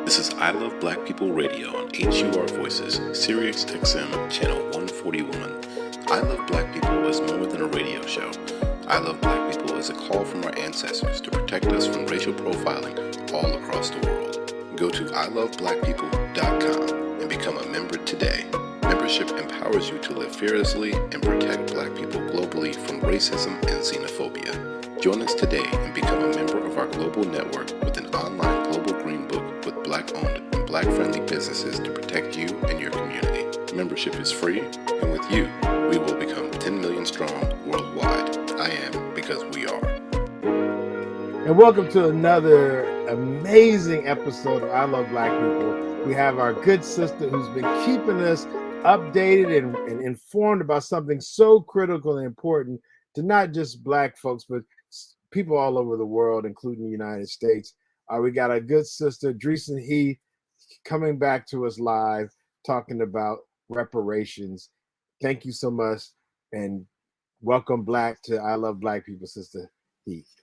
This is I Love Black People Radio on HUR Voices, Sirius XM, Channel 141. I Love Black People is more than a radio show. I Love Black People is a call from our ancestors to protect us from racial profiling all across the world. Go to ILoveBlackPeople.com and become a member today. Membership empowers you to live fearlessly and protect Black people globally from racism and xenophobia. Join us today and become a member of our global network with an online global green book with Black-owned and Black-friendly businesses to protect you and your community. Membership is free, and with you, we will become 10 million strong worldwide. I am because we are. And welcome to another amazing episode of I Love Black People. We have our good sister who's been keeping us updated and informed about something so critical and important to not just Black folks, but people all over the world, including the United States. We got our good sister, Dreisen Heath, coming back to us live, talking about reparations. Thank you so much, and welcome back to I Love Black People, Sister Heath.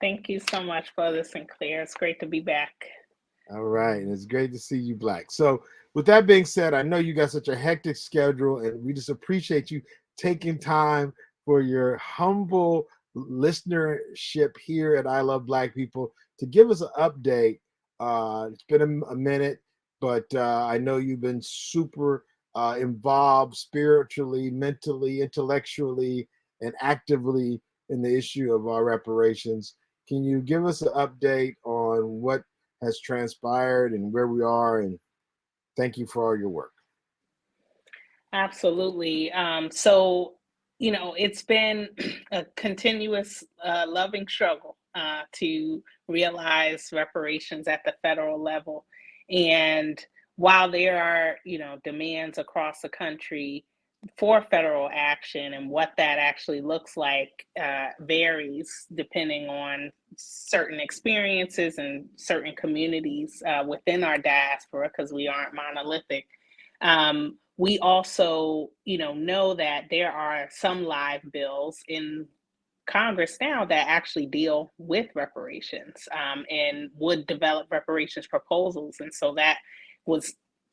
Thank you so much, Brother Sinclair. It's great to be back. All right, and it's great to see you, Black. So with that being said, I know you got such a hectic schedule, and we just appreciate you taking time for your humble listenership here at I Love Black People to give us an update. It's been a minute, but I know you've been super involved spiritually, mentally, intellectually, and actively in the issue of our reparations. Can you give us an update on what has transpired and where we are? And thank you for all your work. Absolutely. It's been a continuous loving struggle to realize reparations at the federal level. And while there are, demands across the country for federal action, and what that actually looks like varies depending on certain experiences and certain communities within our diaspora, because we aren't monolithic. We also, know that there are some live bills in Congress now that actually deal with reparations and would develop reparations proposals. And so that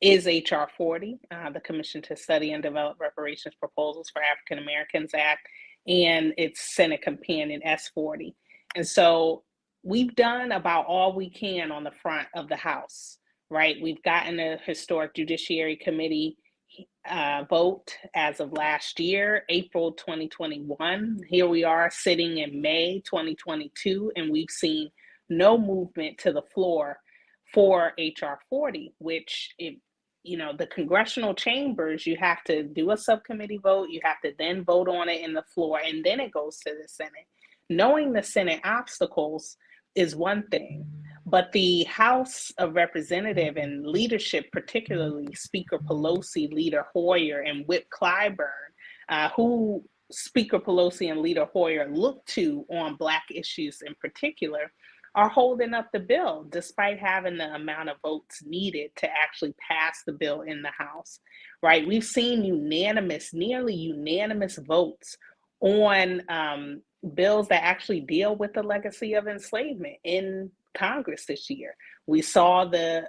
is HR 40, the Commission to Study and Develop Reparations Proposals for African Americans Act, and its Senate companion S40. And so we've done about all we can on the front of the House, right? We've gotten a historic Judiciary Committee vote as of last year, April 2021. Here we are sitting in May 2022, and we've seen no movement to the floor for HR 40, which the congressional chambers, you have to do a subcommittee vote, you have to then vote on it in the floor, and then it goes to the Senate. Knowing the Senate obstacles is one thing, but the House of Representative and leadership, particularly Speaker Pelosi, Leader Hoyer, and Whip Clyburn, who Speaker Pelosi and Leader Hoyer look to on Black issues in particular, are holding up the bill despite having the amount of votes needed to actually pass the bill in the House, right? We've seen nearly unanimous votes on bills that actually deal with the legacy of enslavement in Congress this year. We saw the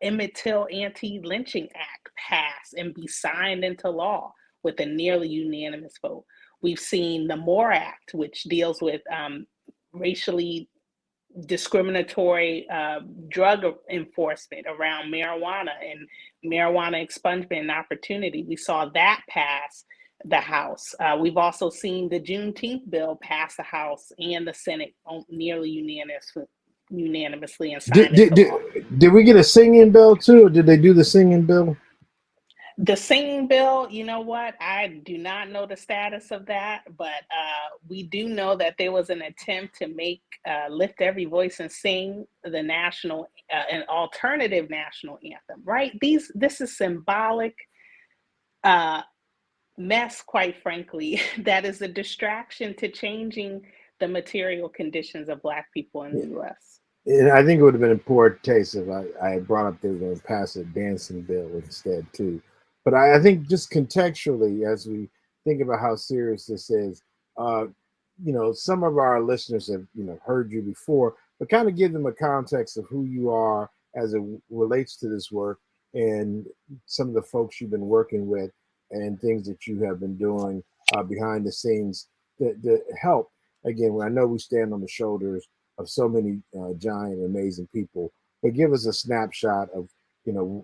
Emmett Till Anti-Lynching Act pass and be signed into law with a nearly unanimous vote. We've seen the MORE Act, which deals with racially discriminatory drug enforcement around marijuana and marijuana expungement and opportunity. We saw that pass the House. We've also seen the Juneteenth bill pass the House and the Senate nearly unanimously and signed into law. Did we get a singing bill too, or did they do the singing bill? The singing bill, you know what? I do not know the status of that, but we do know that there was an attempt to make Lift Every Voice and Sing the national, an alternative national anthem, right? This is symbolic mess, quite frankly, that is a distraction to changing the material conditions of Black people in the U.S. And I think it would have been in poor taste if I brought up they were going to pass a dancing bill instead too. But I think just contextually, as we think about how serious this is, some of our listeners have heard you before, but kind of give them a context of who you are as it relates to this work and some of the folks you've been working with and things that you have been doing behind the scenes that help. Again, I know we stand on the shoulders of so many giant, amazing people, but give us a snapshot of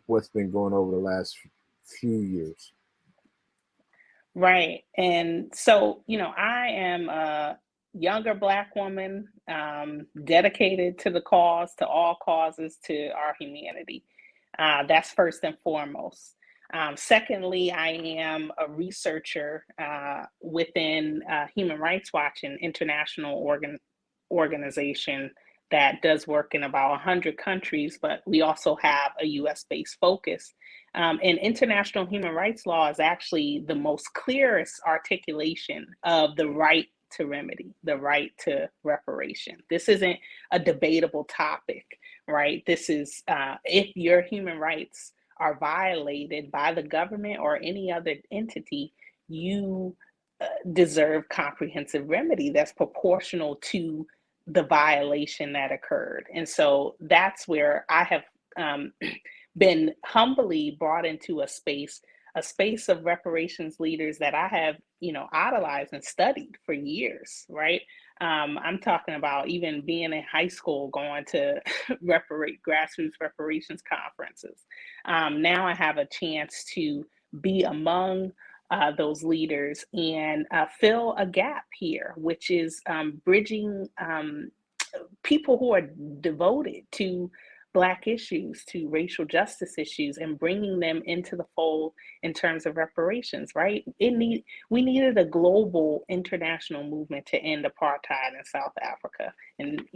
what's been going over the last few years. Right. And so, I am a younger Black woman, dedicated to the cause, to all causes, to our humanity. That's first and foremost. Secondly, I am a researcher within Human Rights Watch, an international organization that does work in about 100 countries, but we also have a US-based focus. And international human rights law is actually the most clearest articulation of the right to remedy, the right to reparation. This isn't a debatable topic, right? This is if your human rights are violated by the government or any other entity, you deserve comprehensive remedy that's proportional to the violation that occurred. And so that's where I have been humbly brought into a space of reparations leaders that I have, idolized and studied for years, right? I'm talking about even being in high school, going to grassroots reparations conferences. Now I have a chance to be among those leaders and fill a gap here, which is bridging people who are devoted to Black issues, to racial justice issues, and bringing them into the fold in terms of reparations, right? We needed a global international movement to end apartheid in South Africa, and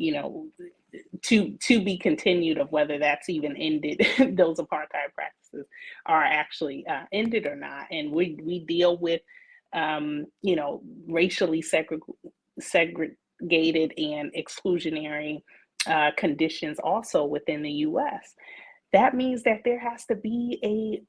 to be continued of whether that's even ended, those apartheid practices are actually ended or not. And we deal with racially segregated and exclusionary conditions also within the US. That means that there has to be a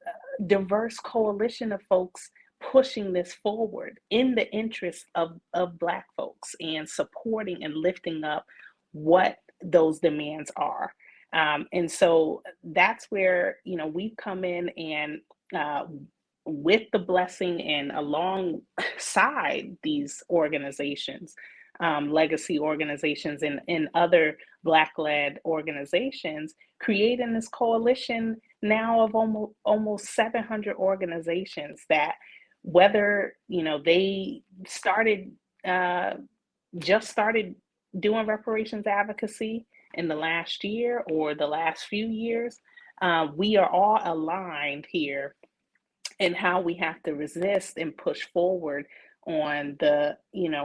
diverse coalition of folks pushing this forward in the interest of Black folks and supporting and lifting up what those demands are. And so that's where, we've come in and with the blessing and alongside these organizations, legacy organizations and other Black-led organizations, creating this coalition now of almost 700 organizations that, whether they just started doing reparations advocacy in the last year or the last few years, we are all aligned here in how we have to resist and push forward on the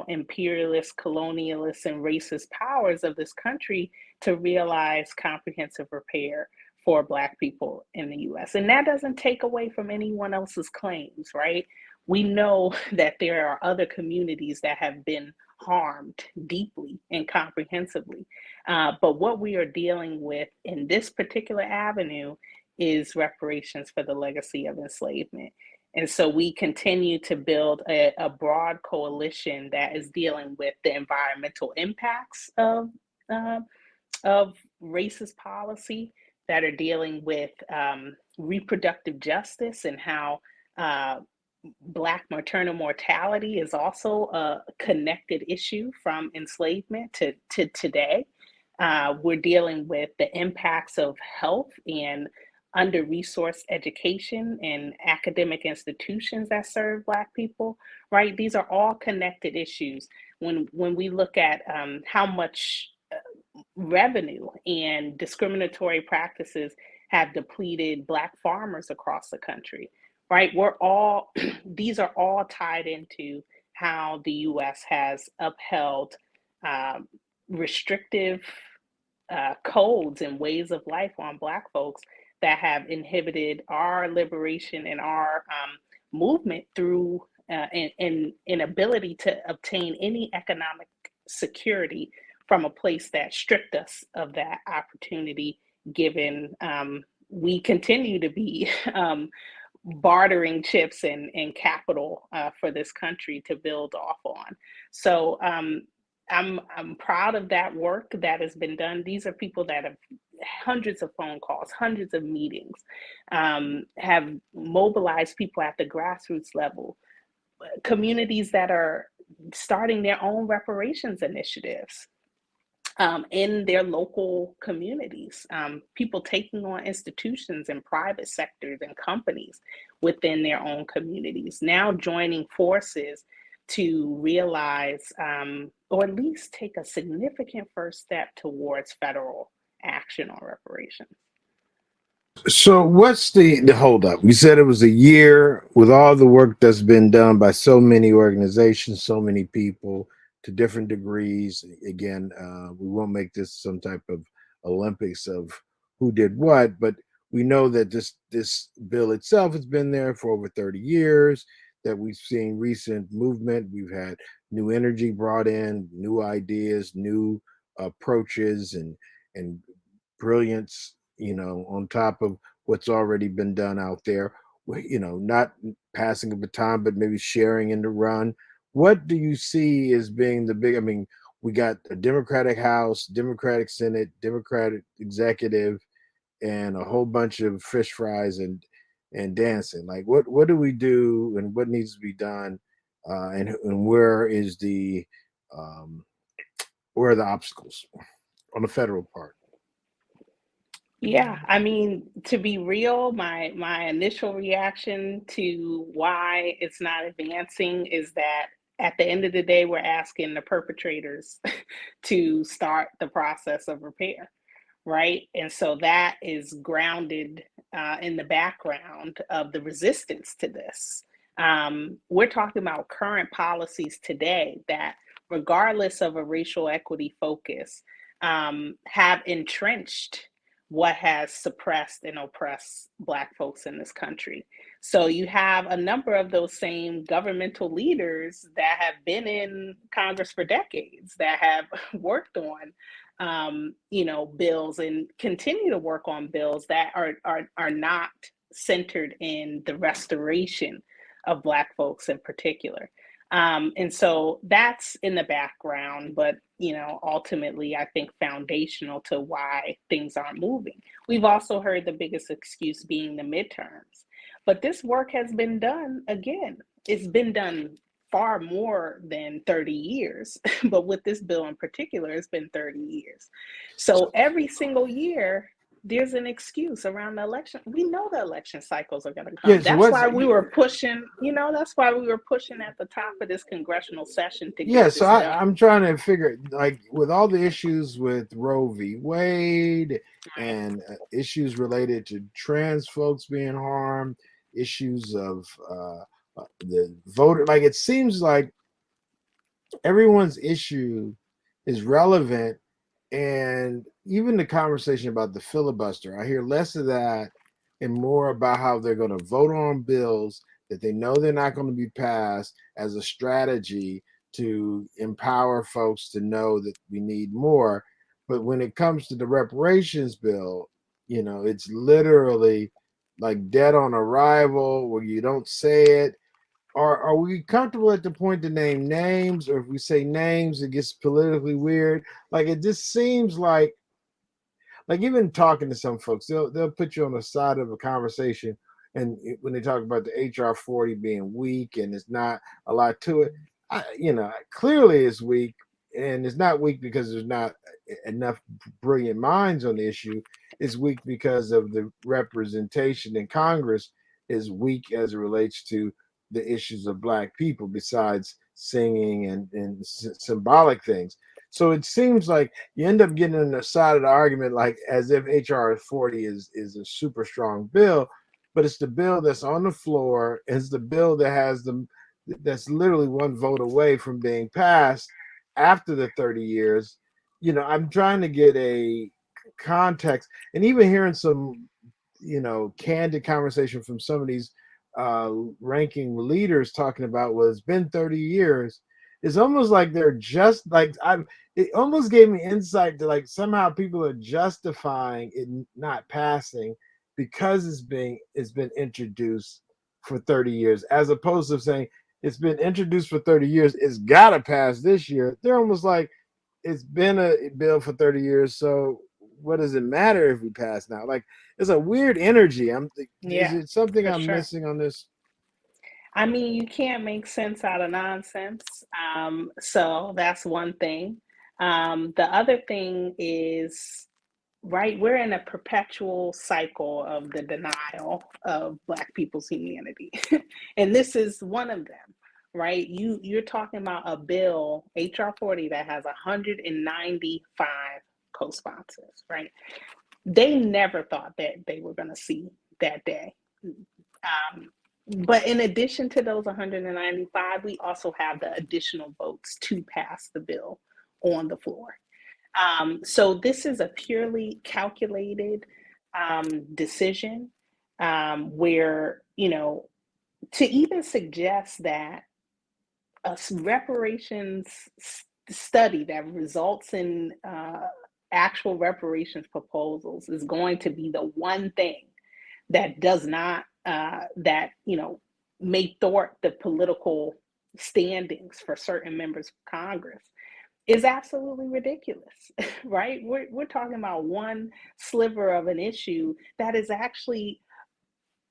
imperialist, colonialist, and racist powers of this country to realize comprehensive repair for Black people in the US. And that doesn't take away from anyone else's claims, right? We know that there are other communities that have been harmed deeply and comprehensively. But what we are dealing with in this particular avenue is reparations for the legacy of enslavement. And so we continue to build a broad coalition that is dealing with the environmental impacts of racist policy, that are dealing with reproductive justice and how Black maternal mortality is also a connected issue from enslavement to today. We're dealing with the impacts of health and under-resourced education and academic institutions that serve Black people, right? These are all connected issues. When we look at how much revenue and discriminatory practices have depleted Black farmers across the country, right? These are all tied into how the US has upheld restrictive codes and ways of life on Black folks that have inhibited our liberation and our movement through an ability to obtain any economic security from a place that stripped us of that opportunity, given we continue to be bartering chips and capital for this country to build off on. So I'm proud of that work that has been done. These are people that have hundreds of phone calls, hundreds of meetings, have mobilized people at the grassroots level, communities that are starting their own reparations initiatives in their local communities, people taking on institutions and private sectors and companies within their own communities, now joining forces to realize or at least take a significant first step towards federal action on reparations. So what's the holdup? You said it was a year with all the work that's been done by so many organizations, so many people to different degrees. Again, we won't make this some type of Olympics of who did what, but we know that this bill itself has been there for over 30 years, that we've seen recent movement. We've had new energy brought in, new ideas, new approaches, and brilliance, on top of what's already been done out there. Not passing a baton, but maybe sharing in the run. What do you see as being the big? I mean, we got a Democratic House, Democratic Senate, Democratic executive, and a whole bunch of fish fries and dancing. Like, what do we do, and what needs to be done, and um, where are the obstacles on the federal part? Yeah, I mean, to be real, my initial reaction to why it's not advancing is that at the end of the day, we're asking the perpetrators to start the process of repair, right? And so that is grounded in the background of the resistance to this. We're talking about current policies today that, regardless of a racial equity focus, have entrenched what has suppressed and oppressed Black folks in this country. So you have a number of those same governmental leaders that have been in Congress for decades, that have worked on bills and continue to work on bills that are not centered in the restoration of Black folks in particular. And so that's in the background, but ultimately, I think foundational to why things aren't moving. We've also heard the biggest excuse being the midterms, but this work has been done again. It's been done far more than 30 years, but with this bill in particular, it's been 30 years. So every single year, there's an excuse around the election. We know the election cycles are going to come. Yeah, so That's why we were pushing, that's why we were pushing at the top of this congressional session to get this done. I'm trying to figure, like, with all the issues with Roe v. Wade and issues related to trans folks being harmed, issues of the voter, like, it seems like everyone's issue is relevant. And even the conversation about the filibuster, I hear less of that and more about how they're going to vote on bills that they know they're not going to be passed as a strategy to empower folks to know that we need more. But when it comes to the reparations bill, it's literally like dead on arrival where you don't say it. Are we comfortable at the point to name names, or if we say names, it gets politically weird? Like, it just seems like even talking to some folks, they'll put you on the side of a conversation, and when they talk about the HR 40 being weak and it's not a lot to it, clearly it's weak, and it's not weak because there's not enough brilliant minds on the issue. It's weak because of the representation in Congress is weak as it relates to the issues of Black people, besides singing and symbolic things. So it seems like you end up getting on the side of the argument, like as if HR 40 is a super strong bill, but it's the bill that's on the floor. It's the bill that's literally one vote away from being passed after the 30 years. I'm trying to get a context, and even hearing some, candid conversation from some of these ranking leaders talking about, well, it's been 30 years. It's almost like they're just like, it almost gave me insight to, like, somehow people are justifying it not passing because it's been introduced for 30 years, as opposed to saying it's been introduced for 30 years. It's got to pass this year. They're almost like it's been a bill for 30 years. So what does it matter if we pass now? Like, it's a weird energy. Is Yeah, it something for I'm sure. missing on this? I mean, you can't make sense out of nonsense. So that's one thing. The other thing is, right, we're in a perpetual cycle of the denial of Black people's humanity. And this is one of them, right? You're talking about a bill, HR 40, that has 195 co-sponsors, right? They never thought that they were going to see that day. Um, but in addition to those 195, we also have the additional votes to pass the bill on the floor. So this is a purely calculated decision where, to even suggest that a reparations study that results in actual reparations proposals is going to be the one thing that does not may thwart the political standings for certain members of Congress is absolutely ridiculous. Right? We're talking about one sliver of an issue that is actually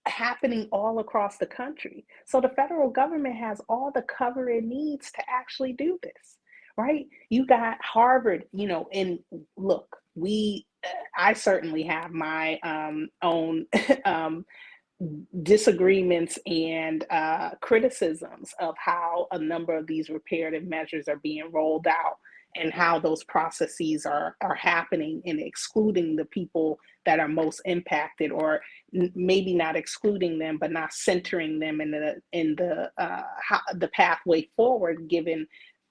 happening all across the country. So the federal government has all the cover it needs to actually do this. Right? You got Harvard, and look, I certainly have my own disagreements and criticisms of how a number of these reparative measures are being rolled out and how those processes are happening and excluding the people that are most impacted, or maybe not excluding them, but not centering them in the pathway forward, given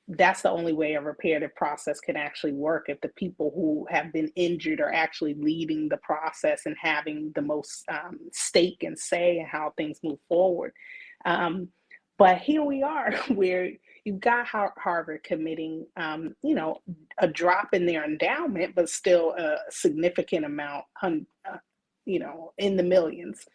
that's the only way a reparative process can actually work, if the people who have been injured are actually leading the process and having the most stake and say in how things move forward. But here we are, where you've got Harvard committing, a drop in their endowment, but still a significant amount, in the millions.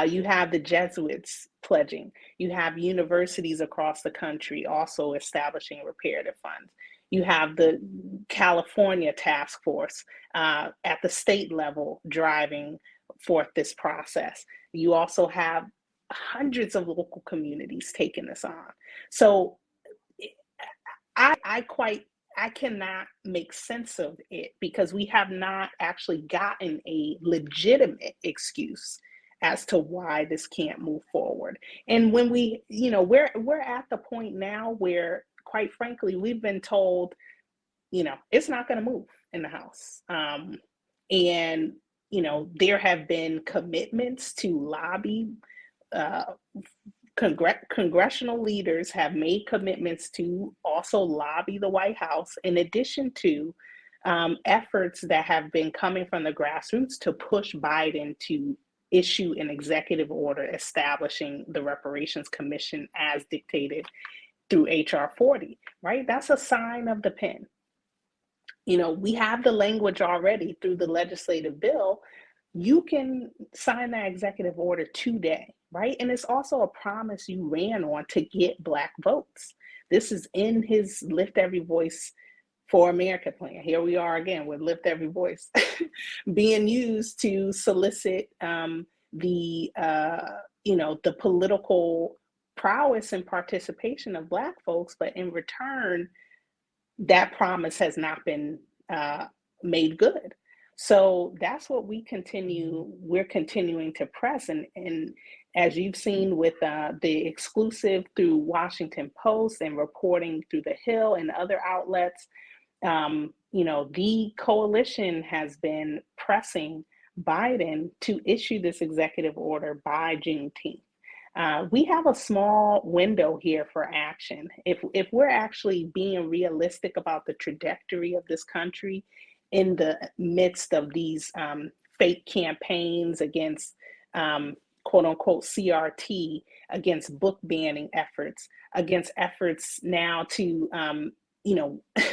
You have the Jesuits pledging. You have universities across the country also establishing reparative funds. You have the California task force at the state level driving forth this process. You also have hundreds of local communities taking this on. So I cannot make sense of it, because we have not actually gotten a legitimate excuse as to why this can't move forward. And when we're at the point now where, quite frankly, we've been told, it's not going to move in the House. And there have been commitments to lobby. Congressional leaders have made commitments to also lobby the White House, in addition to efforts that have been coming from the grassroots to push Biden to issue an executive order establishing the Reparations Commission as dictated through HR 40, right? That's a sign of the pen. We have the language already through the legislative bill. You can sign that executive order today, right? And it's also a promise you ran on to get Black votes. This is in his Lift Every Voice for America plan. Here we are again with Lift Every Voice being used to solicit the political prowess and participation of Black folks, but in return, that promise has not been made good. So that's what we're continuing to press. And as you've seen with the exclusive through Washington Post and reporting through The Hill and other outlets, the coalition has been pressing Biden to issue this executive order by Juneteenth. We have a small window here for action. If we're actually being realistic about the trajectory of this country in the midst of these fake campaigns against quote unquote CRT, against book banning efforts, against efforts now to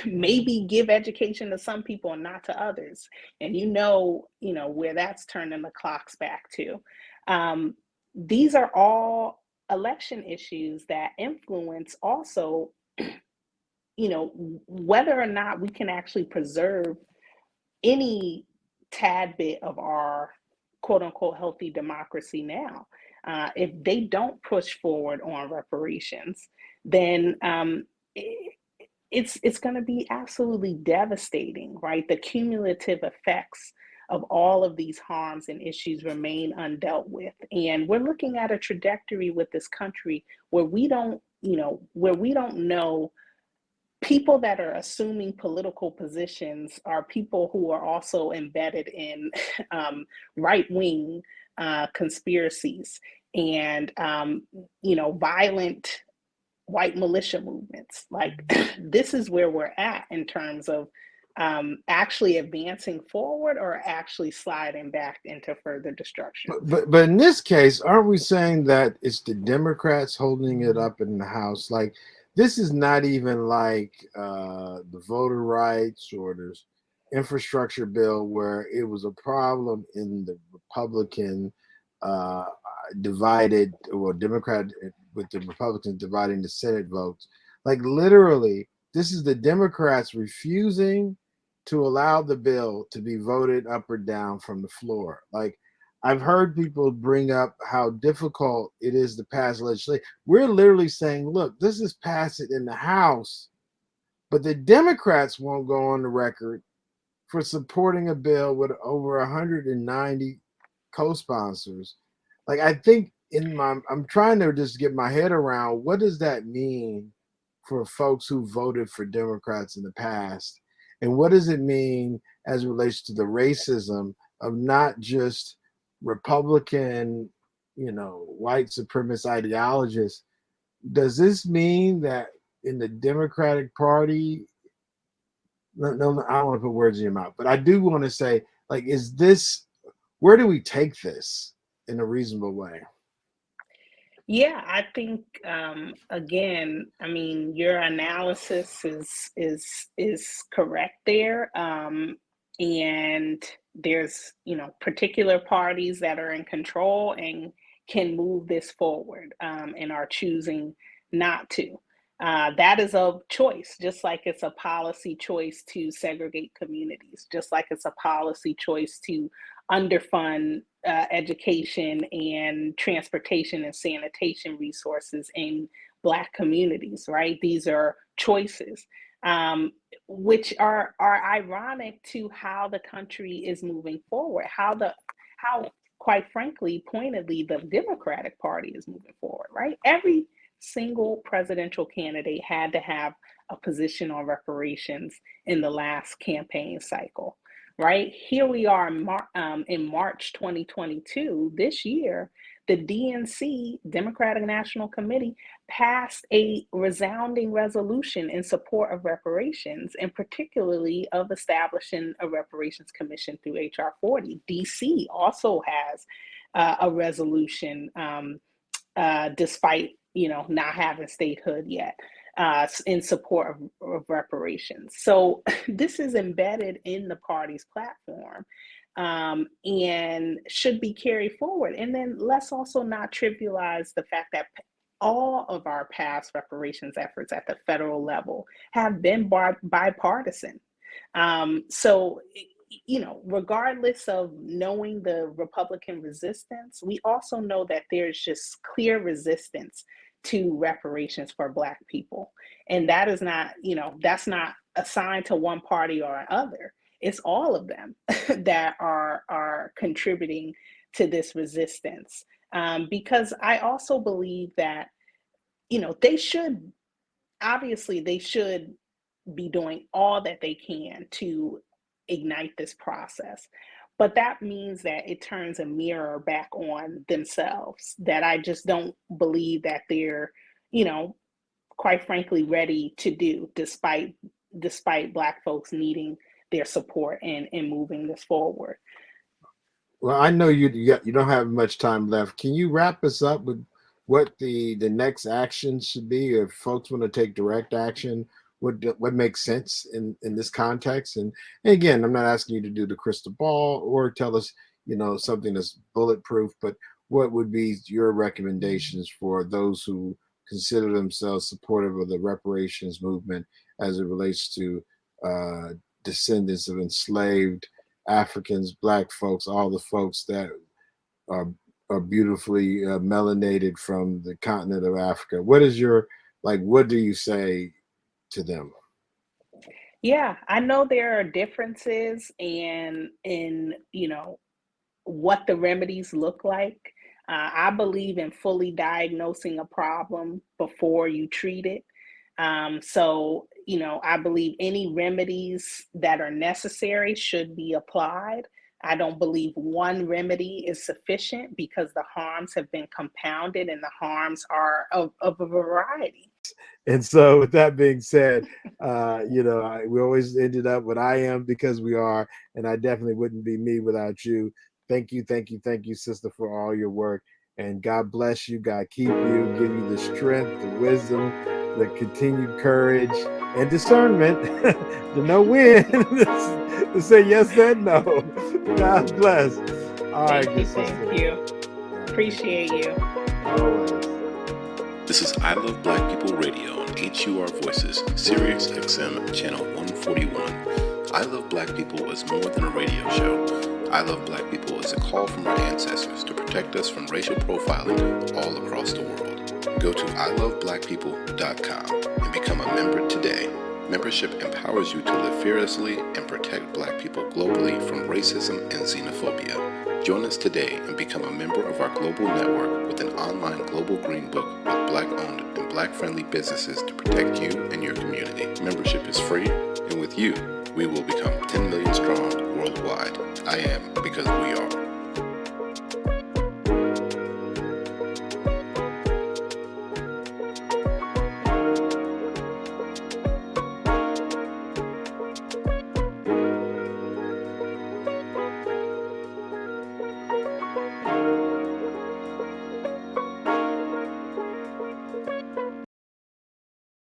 maybe give education to some people and not to others, and where that's turning the clocks back to. These are all election issues that influence also, whether or not we can actually preserve any tad bit of our quote unquote healthy democracy now. If they don't push forward on reparations, then it's going to be absolutely devastating, right? The cumulative effects of all of these harms and issues remain undealt with. And we're looking at a trajectory with this country where we don't know people that are assuming political positions are people who are also embedded in right-wing conspiracies and violent white militia movements. Like this is where we're at in terms of actually advancing forward or actually sliding back into further destruction. But in this case, aren't we saying that it's the Democrats holding it up in the House? Like this is not even like the voter rights or the infrastructure bill where it was a problem in the Republican divided, or Democrat with the Republicans dividing the Senate votes. Like literally, this is the Democrats refusing to allow the bill to be voted up or down from the floor. Like I've heard people bring up how difficult it is to pass legislation. We're literally saying, look, this is pass it in the House, but the Democrats won't go on the record for supporting a bill with over 190 co-sponsors. Like I think I'm trying to just get my head around what does that mean for folks who voted for Democrats in the past, and what does it mean as it relates to the racism of not just Republican, white supremacist ideologists. Does this mean that in the Democratic Party, no, I don't want to put words in your mouth, but I do want to say, like, where do we take this in a reasonable way? Yeah, I think again, I mean, your analysis is correct there, and there's particular parties that are in control and can move this forward, and are choosing not to. That is a choice, just like it's a policy choice to segregate communities, just like it's a policy choice to underfund education and transportation and sanitation resources in Black communities, right? These are choices, which are ironic to how the country is moving forward, how quite frankly, pointedly, the Democratic Party is moving forward, right? Every single presidential candidate had to have a position on reparations in the last campaign cycle. Right here we are in March 2022, this year, the DNC, Democratic National Committee, passed a resounding resolution in support of reparations, and particularly of establishing a reparations commission through HR 40. DC also has a resolution, despite not having statehood yet, in support of reparations. So this is embedded in the party's platform, and should be carried forward. And then let's also not trivialize the fact that all of our past reparations efforts at the federal level have been bipartisan. So regardless of knowing the Republican resistance, we also know that there's just clear resistance to reparations for Black people. And that is not, that's not assigned to one party or another. It's all of them that are contributing to this resistance. Because I also believe that, they should be doing all that they can to ignite this process. But that means that it turns a mirror back on themselves, that I just don't believe that they're, quite frankly, ready to do, despite Black folks needing their support in moving this forward. Well, I know you don't have much time left. Can you wrap us up with what the next action should be if folks want to take direct action? What makes sense in this context? And again, I'm not asking you to do the crystal ball or tell us something that's bulletproof, but what would be your recommendations for those who consider themselves supportive of the reparations movement as it relates to descendants of enslaved Africans, Black folks, all the folks that are beautifully melanated from the continent of Africa? What is your, what do you say to them? Yeah, I know there are differences in what the remedies look like. I believe in fully diagnosing a problem before you treat it. So, I believe any remedies that are necessary should be applied. I don't believe one remedy is sufficient because the harms have been compounded and the harms are of a variety. And so, with that being said, we always ended up with I am because we are, and I definitely wouldn't be me without you. Thank you, thank you, thank you, sister, for all your work. And God bless you. God keep you, give you the strength, the wisdom, the continued courage, and discernment to know when to say yes and no. God bless. All right, Thank you, sister. thank you. Appreciate you. Always. This is I Love Black People Radio on HUR Voices, Sirius XM Channel 141. I Love Black People is more than a radio show. I Love Black People is a call from our ancestors to protect us from racial profiling all across the world. Go to ILoveBlackPeople.com and become a member today. Membership empowers you to live fearlessly and protect Black people globally from racism and xenophobia. Join us today and become a member of our global network with an online global green book with Black-owned and Black-friendly businesses to protect you and your community. Membership is free, and with you, we will become 10 million strong worldwide. I am because we are.